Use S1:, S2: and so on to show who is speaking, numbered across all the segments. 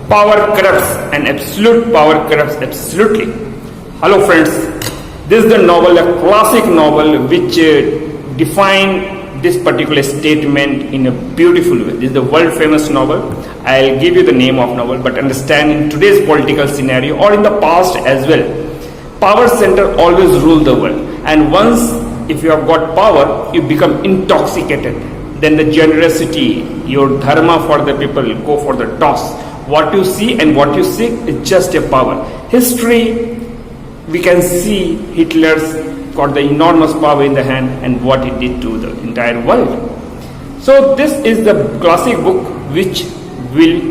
S1: Power corrupts, and absolute power corrupts absolutely. Hello, friends. This is the novel, a classic novel, which define this particular statement in a beautiful way. This is the world famous novel. I'll give you the name of novel, but understand in today's political scenario or in the past as well, power center always rule the world. And once if you have got power, you become intoxicated. Then the generosity, your dharma for the people go for the toss. What you see and what you seek is just a power. History, we can see Hitler's got the enormous power in the hand and what he did to the entire world. So this is the classic book which will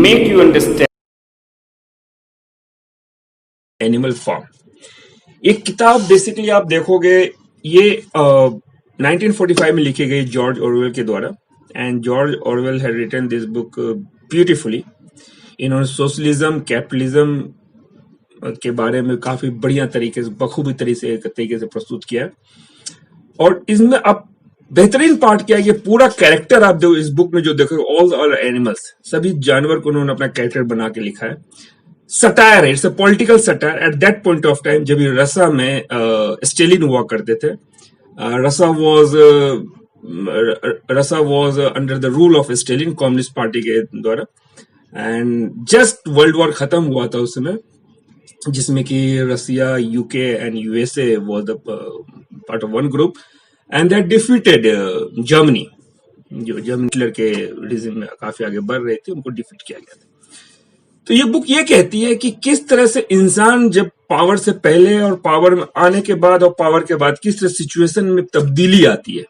S1: make you understand
S2: Animal Farm. ये किताब basically आप देखोगे ये 1945 में लिखी गई George Orwell के द्वारा, and George Orwell had written this book beautifully. इन्होंने सोशलिज्म कैपिटलिज्म के बारे में काफी बढ़िया तरीके से बखूबी तरीके से प्रस्तुत किया। और इसमें आप बेहतरीन पार्ट क्या है, ये पूरा कैरेक्टर आप इस बुक में जो देखोगे, ऑल आर एनिमल्स, सभी जानवर को उन्होंने अपना कैरेक्टर बना के लिखा है। सटायर है, it's a political satire. At that point of time जब ये रसा में स्टेलिन हुआ करते थे, रसा was under the rule of Stalin, communist party के द्वारा। एंड जस्ट वर्ल्ड वॉर खत्म हुआ था उस समय, जिसमें कि Russia, UK and USA was the part of one group, and that defeated Germany, जो जर्मनी हिटलर के रिजिम में काफी आगे बढ़ रहे थे, उनको डिफीट किया गया था। तो ये बुक ये कहती है कि किस तरह से इंसान जब पावर से पहले और पावर में आने के बाद और पावर के बाद किस तरह सिचुएशन में तब्दीली आती है,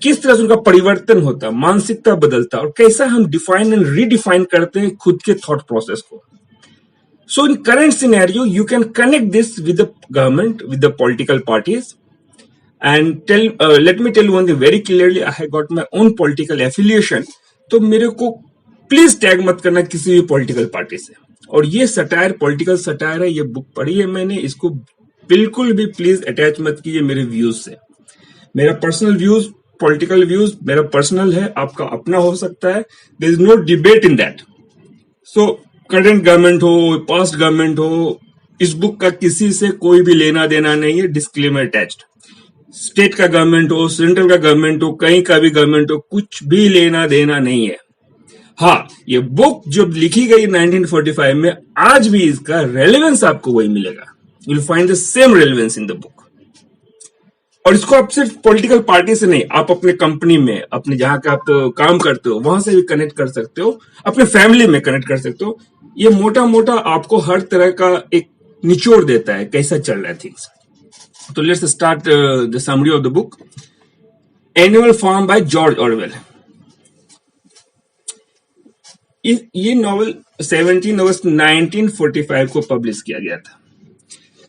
S2: किस तरह से उनका परिवर्तन होता है, मानसिकता बदलता है, और कैसा हम डिफाइन एंड रीडिफाइन करते हैं खुद के थॉट प्रोसेस को। So in current scenario you can connect this with the government, with the political parties, and let me tell one thing very clearly, I have got my own political affiliation. तो मेरे को please tag मत करना किसी भी political party से। और ये सटायर पॉलिटिकल सटायर है, ये बुक पढ़ी है मैंने, इसको बिल्कुल भी प्लीज अटैच मत कीजिए मेरे व्यूज से। मेरा पर्सनल व्यूज, पॉलिटिकल व्यूज मेरा पर्सनल है, आपका अपना हो सकता है, there is no debate in that. So current government हो, पास्ट गवर्नमेंट हो, इस बुक का किसी से कोई भी लेना देना नहीं है, डिस्क्लेमर अटैच्ड। स्टेट का गवर्नमेंट हो, सेंट्रल का गवर्नमेंट हो, कहीं का भी गवर्नमेंट हो, कुछ भी लेना देना नहीं है। हाँ, ये बुक जब लिखी गई 1945 में, आज भी इसका रेलेवेंस आपको वही मिलेगा। You will find the same relevance in the book. और इसको आप सिर्फ पॉलिटिकल पार्टी से नहीं, आप अपने कंपनी में, अपने जहां का आप तो काम करते हो वहां से भी कनेक्ट कर सकते हो, अपने फैमिली में कनेक्ट कर सकते हो। ये मोटा मोटा आपको हर तरह का एक निचोड़ देता है कैसा चल रहा है थिंग्स। तो let's start the summary of the book. Animal farm by George Orwell. ये नॉवल 17 अगस्त 1945 को पब्लिश किया गया था।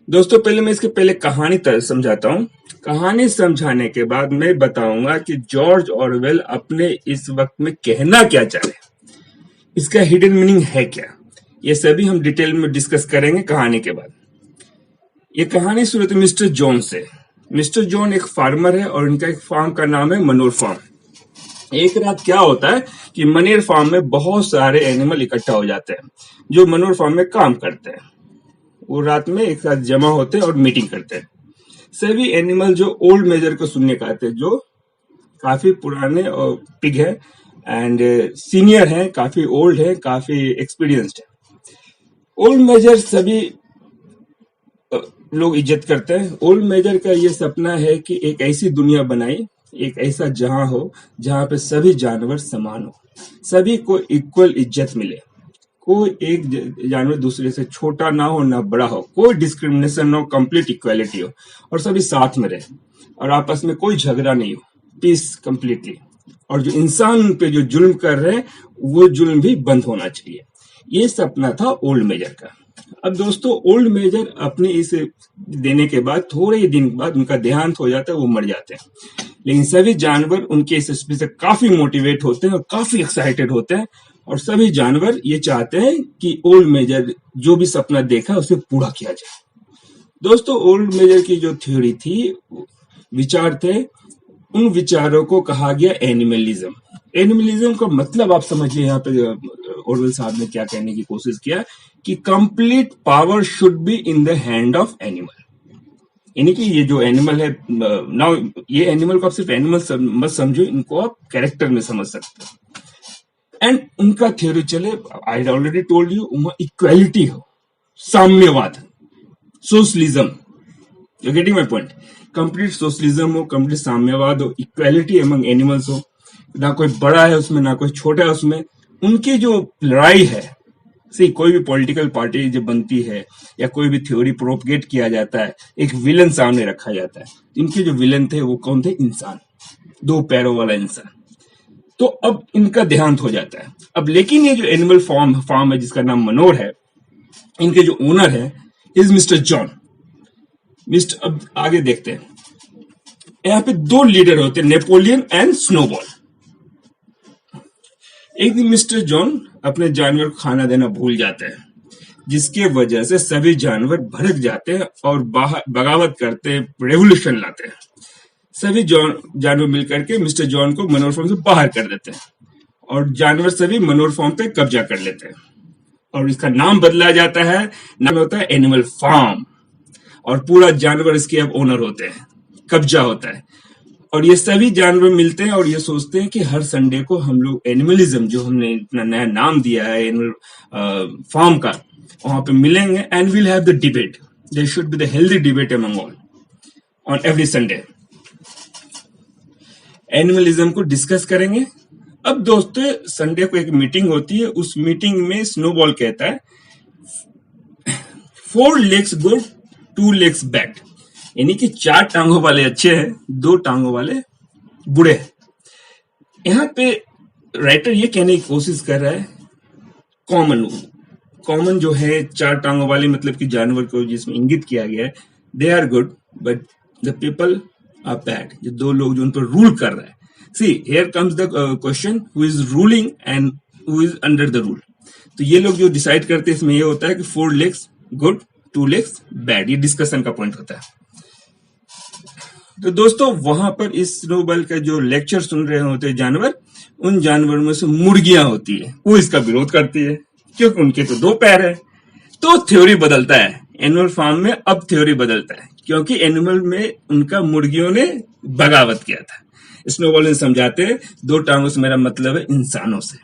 S2: दोस्तों, पहले मैं इसके पहले कहानी समझाता हूं। कहानी समझाने के बाद मैं बताऊंगा कि जॉर्ज ऑरवेल अपने इस वक्त में कहना क्या चाह रहे, इसका हिडन मीनिंग है क्या, ये सभी हम डिटेल में डिस्कस करेंगे कहानी के बाद। ये कहानी शुरू होती है मिस्टर जॉन से। मिस्टर जॉन एक फार्मर है और इनका एक फार्म का नाम है मनोर फार्म। एक रात क्या होता है कि मनेर फार्म में बहुत सारे एनिमल इकट्ठा हो जाते हैं जो मनोर फार्म में काम करते हैं। वो रात में एक साथ जमा होते हैं और मीटिंग करते हैं। सभी एनिमल जो ओल्ड मेजर को सुनने का आते हैं, जो काफी पुराने और पिग है एंड सीनियर है, काफी ओल्ड है, काफी एक्सपीरियंस्ड है। ओल्ड मेजर सभी लोग इज्जत करते हैं। ओल्ड मेजर का ये सपना है कि एक ऐसी दुनिया बनाई, एक ऐसा जहां हो जहां पे सभी जानवर समान हो, सभी को इक्वल इज्जत मिले, कोई एक जानवर दूसरे से छोटा ना हो ना बड़ा हो, कोई डिस्क्रिमिनेशन ना हो, कंप्लीट इक्वालिटी हो, और सभी साथ में रहे और आपस में कोई झगड़ा नहीं हो, पीस कंप्लीटली। और जो इंसान पे जो जुल्म कर रहे हैं वो जुल्म भी बंद होना चाहिए। ये सपना था ओल्ड मेजर का। अब दोस्तों, ओल्ड मेजर अपने इस देने के बाद थोड़े ही दिन बाद उनका देहांत हो जाता है, वो मर जाते हैं। लेकिन सभी जानवर उनके इस स्पीच से काफी मोटिवेट होते हैं और काफी एक्साइटेड होते हैं, और सभी जानवर ये चाहते हैं कि ओल्ड मेजर जो भी सपना देखा उसे पूरा किया जाए। दोस्तों, ओल्ड मेजर की जो थ्योरी थी, विचार थे, उन विचारों को कहा गया एनिमलिज्म। एनिमलिज्म का मतलब आप समझिए यहाँ पे ऑरवेल साहब ने क्या कहने की कोशिश किया कि complete power should be in the hand of animal, यानी कि ये जो एनिमल है नाउ, ये एनिमल को आप सिर्फ एनिमल मत समझो, इनको आप कैरेक्टर में समझ सकते हो। एंड उनका थ्योरी चले, I already told you, equality हो, साम्यवाद, socialism, you getting my point, complete socialism हो, कंप्लीट साम्यवाद हो, इक्वालिटी अमंग एनिमल्स हो, ना कोई बड़ा है उसमें ना कोई छोटा है उसमें। उनकी जो लड़ाई है, सी कोई भी पॉलिटिकल पार्टी जब बनती है या कोई भी थ्योरी प्रोपगेट किया जाता है, एक विलन सामने रखा जाता है। इनके जो विलन थे वो कौन थे? इंसान, दो पैरों वाला इंसान। तो अब इनका देहांत हो जाता है। अब लेकिन ये जो एनिमल फार्म है जिसका नाम मनोर है, इनके जो ओनर है इज मिस्टर जॉन। अब आगे देखते हैं, यहाँ पे दो लीडर होते हैं, नेपोलियन एंड स्नोबॉल। एक दिन मिस्टर जॉन अपने जानवर को खाना देना भूल जाते हैं, जिसके वजह से सभी जानवर भड़क जाते हैं और बगावत करते हैं, रेवोल्यूशन लाते हैं। सभी जानवर मिलकर के मिस्टर जॉन को मनोर फार्म से बाहर कर देते हैं और जानवर सभी मनोर फार्म पे कब्जा कर लेते हैं और इसका नाम बदला जाता है, नाम होता है एनिमल फार्म, और पूरा जानवर इसके अब ओनर होते हैं, कब्जा होता है। और ये सभी जानवर मिलते हैं और ये सोचते हैं कि हर संडे को हम लोग एनिमलिज्म, जो हमने इतना नया नाम दिया है एनिमल फार्म का, वहां पे मिलेंगे and will have the debate. There should be the healthy debate among all on every Sunday. Animalism को डिस्कस करेंगे। अब दोस्तों संडे को एक मीटिंग होती है, उस मीटिंग में स्नोबॉल कहता है 4 legs गुड 2 legs बैड, यानी कि 4 टांगों वाले अच्छे हैं, 2 टांगों वाले बुरे हैं। यहाँ पे राइटर ये कहने की कोशिश कर रहा है कॉमन जो है 4 टांगों वाले, मतलब कि जानवर को जिसमें इंगित किया गया है, they are good but the people are bad. जो 2 लोग जो उन पर रूल कर रहे हैं, see here comes the question, who is ruling and who is under the rule. तो ये लोग जो डिसाइड करते हैं इसमें ये होता है कि 4 legs गुड 2 legs बैड, ये डिस्कशन का पॉइंट होता है। तो दोस्तों वहां पर इस स्नोबॉल का जो लेक्चर सुन रहे होते हैं जानवर, उन जानवरों में से मुर्गियां होती है, वो इसका विरोध करती है क्योंकि उनके तो 2 पैर है। तो थ्योरी बदलता है एनिमल फार्म में, अब थ्योरी बदलता है क्योंकि एनिमल में उनका मुर्गियों ने बगावत किया था। स्नोबॉल ने समझाते हैं 2 टांगों से मेरा मतलब है इंसानों से,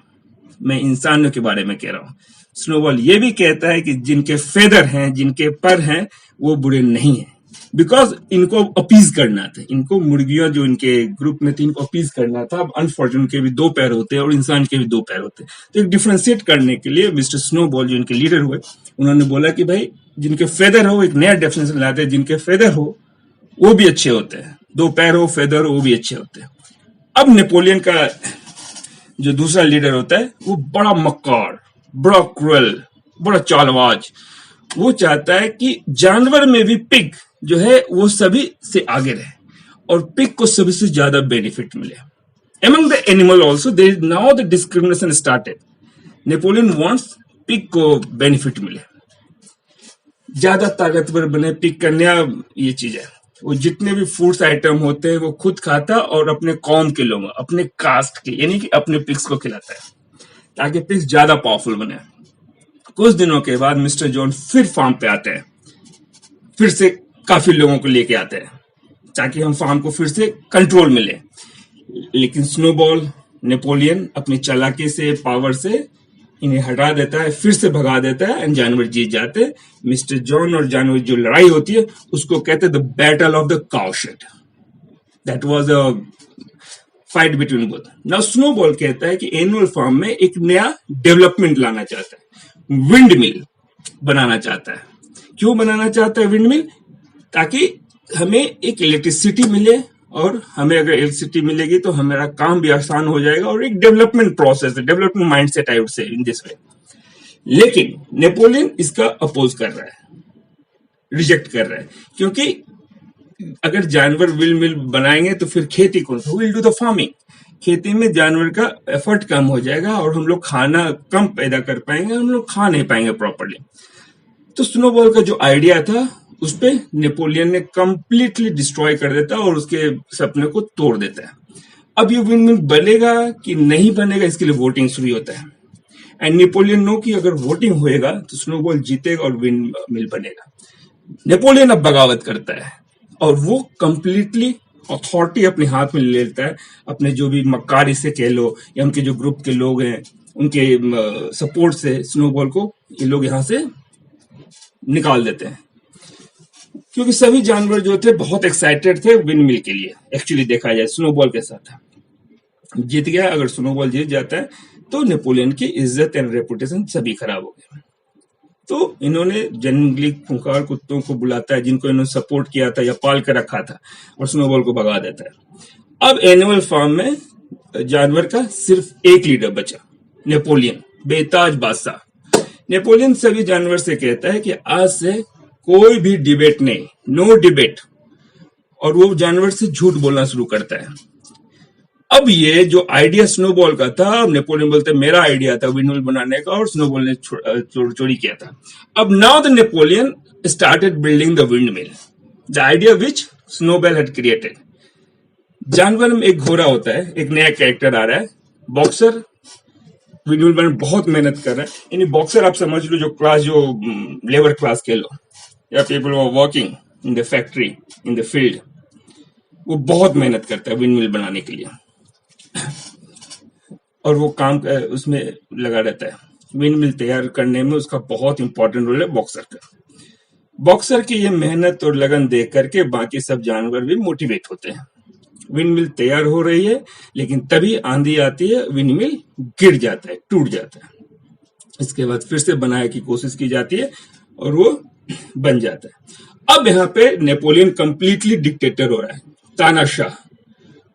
S2: मैं इंसानों के बारे में कह रहा हूं। स्नोबॉल ये भी कहता है कि जिनके फेदर हैं, जिनके पर हैं, वो बुरे नहीं हैं, बिकॉज इनको अपीज करना था। इनको मुर्गियां जो इनके ग्रुप में थी, इनको अपीज करना था। अब अनफॉर्चुनेट के भी 2 पैर होते हैं और इंसान के भी 2 पैर होते हैं। तो एक डिफ्रेंशिएट करने के लिए मिस्टर स्नोबॉल जो इनके लीडर हुए, उन्होंने बोला कि भाई जिनके फेदर हो, एक नया डेफिनेशन लाते हैं, जिनके फेदर हो वो भी अच्छे होते हैं, 2 पैर हो, फेदर हो, वो भी अच्छे होते हैं। अब नेपोलियन का जो दूसरा लीडर होता है वो बड़ा मक्कार, बड़ा क्रूएल, बड़ा चालबाज। वो चाहता है कि जानवर में भी पिग जो है वो सभी से आगे रहे और पिग को सभी से ज्यादा बेनिफिट मिले। Among the animal also there is now the discrimination started. Napoleon wants pig को बेनिफिट मिले, ज्यादा ताकतवर बने। पिग का नया ये चीज है, वो जितने भी फूड्स आइटम होते हैं वो खुद खाता और अपने कौम के लोगों, अपने कास्ट के, यानी कि अपने पिग्स को खिलाता है ताकि पिग्स ज्यादा पावरफुल बने। कुछ दिनों के बाद मिस्टर जॉन फिर फार्म पे आते हैं, फिर से काफी लोगों को लेके आते हैं ताकि हम फार्म को फिर से कंट्रोल मिले। लेकिन स्नोबॉल, नेपोलियन अपनी चालाकी से, पावर से इन्हें हटा देता है, फिर से भगा देता है एंड जानवर जीत जाते हैं। मिस्टर जॉन और जानवर जो लड़ाई होती है उसको कहते हैं the battle of the cowshed. That was a fight between both. Now snowball कहता है कि एनिमल फार्म में एक नया डेवलपमेंट लाना चाहता है, विंड मिल बनाना चाहता है। क्यों बनाना चाहता है विंड मिल? ताकि हमें एक इलेक्ट्रिसिटी मिले, और हमें अगर इलेक्ट्रिसिटी मिलेगी तो हमारा काम भी आसान हो जाएगा और एक डेवलपमेंट प्रोसेस है, development mindset I would say in this way. लेकिन नेपोलियन इसका अपोज कर रहा है, रिजेक्ट कर रहा है, क्योंकि अगर जानवर विल मिल बनाएंगे तो फिर खेती कौन, विल डू द फार्मिंग। खेती में जानवर का एफर्ट कम हो जाएगा और हम लोग खाना कम पैदा कर पाएंगे, हम लोग खा नहीं पाएंगे प्रॉपरली। तो स्नोबॉल का जो आइडिया था उस पे नेपोलियन ने कंप्लीटली डिस्ट्रॉय कर देता है और उसके सपने को तोड़ देता है। अब ये विंड मिल बनेगा कि नहीं बनेगा, इसके लिए वोटिंग शुरू होता है एंड नेपोलियन नो कि अगर वोटिंग होएगा तो स्नोबॉल जीतेगा और विंड मिल बनेगा। नेपोलियन अब बगावत करता है और वो कंप्लीटली अथॉरिटी अपने हाथ में ले लेता है। अपने जो भी मक्कार इसे कह लो या उनके जो ग्रुप के लोग हैं उनके सपोर्ट से स्नोबॉल को ये लोग यहाँ से निकाल देते हैं, क्योंकि सभी जानवर जो थे बहुत एक्साइटेड थे विंड मिल के लिए। एक्चुअली देखा जाए स्नोबॉल के साथ जीत गया, अगर स्नोबॉल जीत जाता है तो नेपोलियन की इज्जत एंड रेपुटेशन सभी खराब हो गए। तो इन्होंने जंगली खूंखार कुत्तों को बुलाता है जिनको इन्होंने सपोर्ट किया था या पाल कर रखा था और स्नोबॉल को भगा देता है। अब एनिमल फार्म में जानवर का सिर्फ एक लीडर बचा, नेपोलियन, बेताज बादशाह। नेपोलियन सभी जानवर से कहता है कि आज से कोई भी डिबेट नहीं, नो डिबेट, और वो जानवर से झूठ बोलना शुरू करता है। अब ये जो आइडिया स्नोबॉल का था, अब नेपोलियन बोलते मेरा आइडिया था विंडमिल बनाने का और स्नोबॉल ने चोरी किया था। अब now the Napoleon started building the windmill, the idea which snowball had created. जानवर में एक घोड़ा होता है, एक नया कैरेक्टर आ रहा है, बॉक्सर विंडमिल बनाने बहुत मेहनत कर रहा है। यानी बॉक्सर आप समझ लो जो क्लास, जो लेबर क्लास कह लो, या people are working in the factory, in the field, वो बहुत मेहनत करता है विंडमिल बनाने के लिए और वो काम उसमें लगा रहता है। विंडमिल तैयार करने में उसका बहुत इंपॉर्टेंट रोल है बॉक्सर का। बॉक्सर की ये मेहनत और लगन देख करके बाकी सब जानवर भी मोटिवेट होते हैं। विंडमिल तैयार हो रही है, लेकिन तभी आंधी आती है, विंडमिल गिर जाता है, टूट जाता है। इसके बाद फिर से बनाने की कोशिश की जाती है और वो बन जाता है। अब यहाँ पे नेपोलियन कंप्लीटली डिक्टेटर हो रहा है, तानाशाह।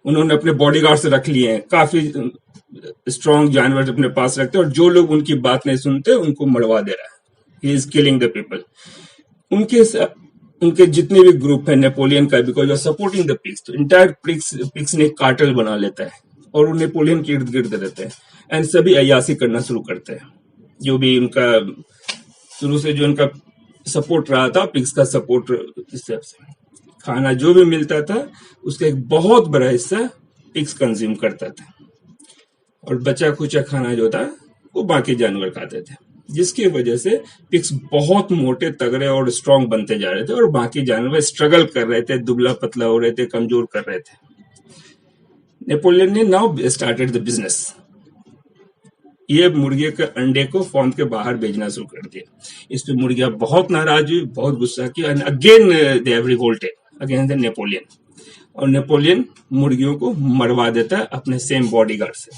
S2: उन्होंने अपने बॉडीगार्ड से रख लिए हैं, काफी स्ट्रॉन्ग जानवर अपने पास रखते हैं और जो लोग उनकी बात नहीं सुनते उनको मरवा दे रहा है। He is killing the people. उनके जितने भी ग्रुप है नेपोलियन का, because of supporting the pigs, तो इंटायर पिग्स ने कार्टेल बना लेता है और वो नेपोलियन के इर्द गिर्द रहते हैं एंड सभी अय्यासी करना शुरू करते हैं। जो भी उनका शुरू से जो उनका सपोर्ट रहा था, पिग्स का सपोर्ट, इस हिसाब से खाना जो भी मिलता था उसका एक बहुत बड़ा हिस्सा पिग्स कंज्यूम करता था और बचा खुचा खाना जो था वो बाकी जानवर खाते थे, जिसकी वजह से पिग्स बहुत मोटे, तगड़े और स्ट्रांग बनते जा रहे थे और बाकी जानवर स्ट्रगल कर रहे थे, दुबला पतला हो रहे थे, कमजोर कर रहे थे। नेपोलियन ने नाउ स्टार्टेड द बिजनेस। ये मुर्गे के अंडे को फॉर्म के बाहर भेजना शुरू कर दिया। इस पे मुर्गियां बहुत नाराज हुई, बहुत गुस्सा किया and again they have revolted against the Napoleon, और नेपोलियन मुर्गियों को मरवा देता है अपने सेम बॉडीगार्ड से।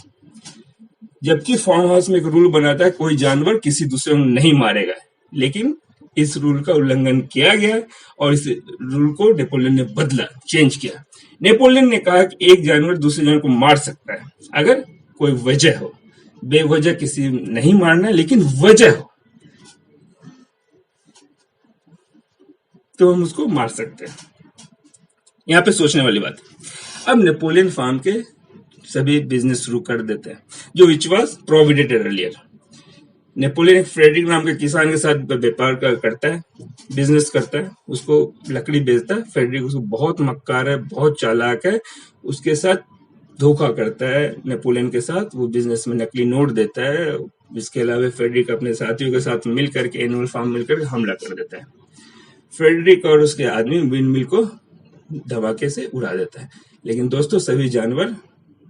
S2: जबकि फार्म हाउस में एक रूल बनाता है कोई जानवर किसी दूसरे को नहीं मारेगा, लेकिन इस रूल का उल्लंघन किया गया और इस रूल को नेपोलियन ने बदला, चेंज किया। नेपोलियन ने कहा कि एक जानवर दूसरे जानवर को मार सकता है अगर कोई वजह हो, बेवजह किसी नहीं मारना, लेकिन वजह हो तो हम उसको मार सकते हैं। यहाँ पे सोचने वाली बात है। अब नेपोलियन फार्म के सभी बिजनेस शुरू कर देते हैं, जो which was prohibited earlier. Napoleon एक फ्रेडरिक नाम के किसान के साथ व्यापार करता है, बिजनेस करता है, उसको लकड़ी बेचता है। फ्रेडरिक उसको बहुत मक्कार है, बहुत चालाक है, उसके साथ धोखा करता है नेपोलियन के साथ। वो बिजनेस में नकली नोट देता है। इसके अलावा फ्रेडरिक अपने साथियों के साथ मिल करके, एनिमल फार्म मिलकर हमला कर देता है। फ्रेडरिक और उसके आदमी विंड मिल को धमाके से उड़ा देता है, लेकिन दोस्तों सभी जानवर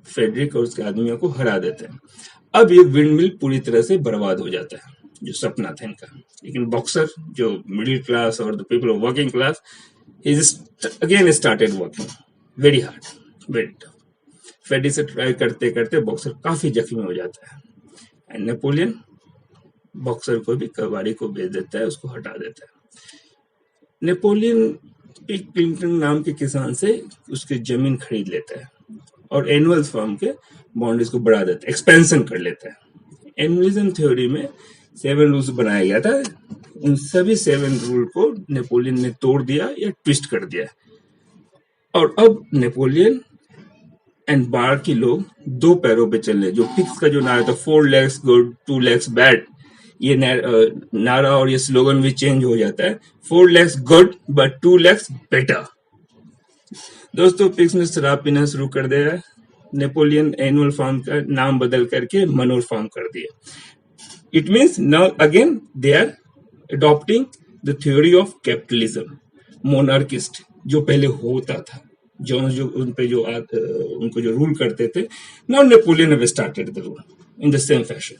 S2: फ्रेडरिक और उसके आदमियों को हरा देते हैं। अब ये विंड मिल पूरी तरह से बर्बाद हो जाता है, जो सपना था इनका। लेकिन बॉक्सर, जो मिडिल क्लास और the people of working class, again started working very hard, very tough. Freddy से ट्राई करते करते बॉक्सर काफी जख्मी हो जाता है एंड नेपोलियन बॉक्सर को भी कबाड़ी को बेच देता है, उसको हटा देता है। नेपोलियन पिग क्लिंटन नाम के किसान से उसकी जमीन खरीद लेता है और एनुअल फार्म के बाउंड्रीज को बढ़ा देता है, एक्सपेंशन कर लेता है। एनिमलिज्म थ्योरी में 7 रूल्स बनाया गया था। उन सभी 7 रूल को नेपोलियन ने तोड़ दिया या ट्विस्ट कर दिया, और अब नेपोलियन एंड बाकी लोग 2 पैरों पे चल रहे। जो पिग्स का जो नारा था, 4 legs गुड 2 legs बैड, ये नारा और ये स्लोगन भी चेंज हो जाता है, 4 legs good but 2 legs better. दोस्तों पिग्स ने शराब पीना शुरू कर दिया। नेपोलियन एनुअल फार्म का नाम बदल करके मनोर फार्म कर दिया। It means now again they are adopting the theory of capitalism, monarchist, जो पहले होता था, जो उन पे जो उनको जो रूल करते थे. Now Napoleon have started the rule in the same fashion.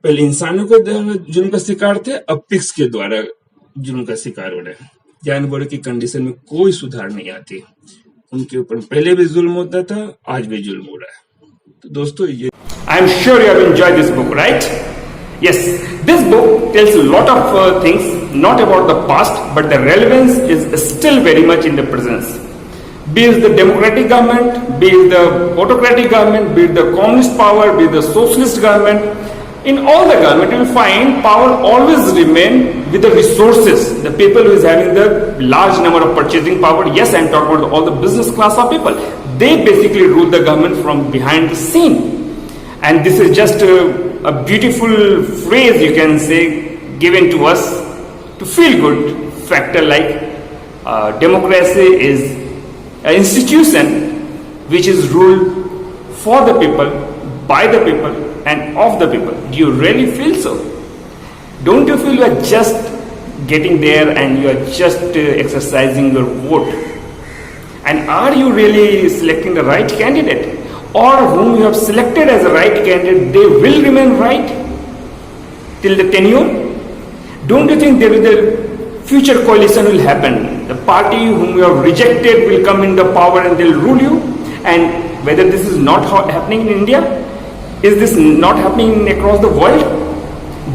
S2: पहले इंसानों के द्वारा जुल्म का शिकार थे, अब पिग्स के द्वारा जुल्म का शिकार हो रहे हैं. जानवरों की कंडीशन में कोई सुधार नहीं आती, उनके ऊपर पहले भी जुल्म होता था, आज भी जुल्म हो रहा है. तो दोस्तों ये
S1: I am sure you have enjoyed this book, right? Yes, this book tells a lot of things, not about the past, but the relevance is still very much in the present. Be it the democratic government, be it the autocratic government, be it the communist power, be it the socialist government, in all the government you will find power always remain with the resources, the people who is having the large number of purchasing power. Yes, I am talking about all the business class of people. They basically rule the government from behind the scene. And this is just a beautiful phrase, you can say, given to us to feel good factor, like democracy is an institution which is ruled for the people, by the people and of the people. Do you really feel so? Don't you feel you are just getting there and you are just exercising your vote? And are you really selecting the right candidate? Or whom you have selected as a right candidate, they will remain right till the tenure? Don't you think there is a future coalition will happen? The party whom you have rejected will come in the power and they'll rule you? And whether this is not happening in India, is this not happening across the world?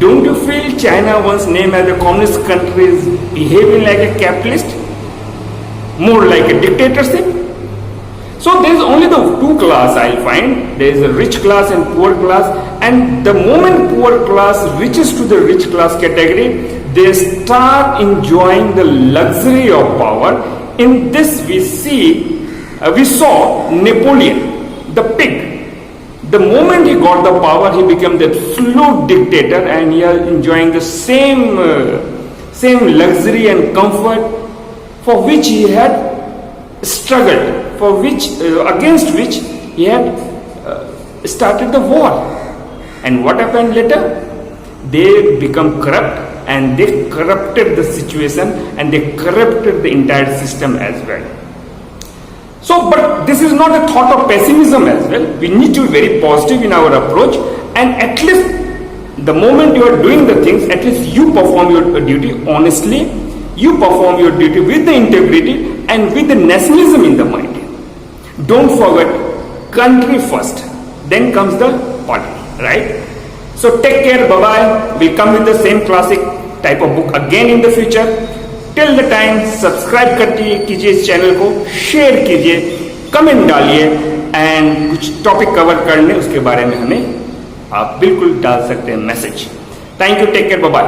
S1: Don't you feel China, once named as a communist country, is behaving like a capitalist? More like a dictatorship? So there is only the two class I'll find. There is a rich class and poor class, and the moment poor class reaches to the rich class category, they start enjoying the luxury of power. In this we saw Napoleon, the pig. The moment he got the power, he became the absolute dictator, and he is enjoying the same luxury and comfort for which he had struggled, against which he had started the war. And what happened later? They become corrupt, and they corrupted the situation, and they corrupted the entire system as well. So, but this is not a thought of pessimism as well. We need to be very positive in our approach, and at least the moment you are doing the things, at least you perform your duty honestly, you perform your duty with the integrity and with the nationalism in the mind. Don't forget, country first, then comes the party, right? So take care, bye-bye. We'll come with the same classic type of book again in the future. Till the time, subscribe कीजिए इस channel को, share कीजिए, comment डालिए, and कुछ topic cover करने उसके बारे में हमें आप बिल्कुल डाल सकते हैं message. Thank you, take care, bye bye.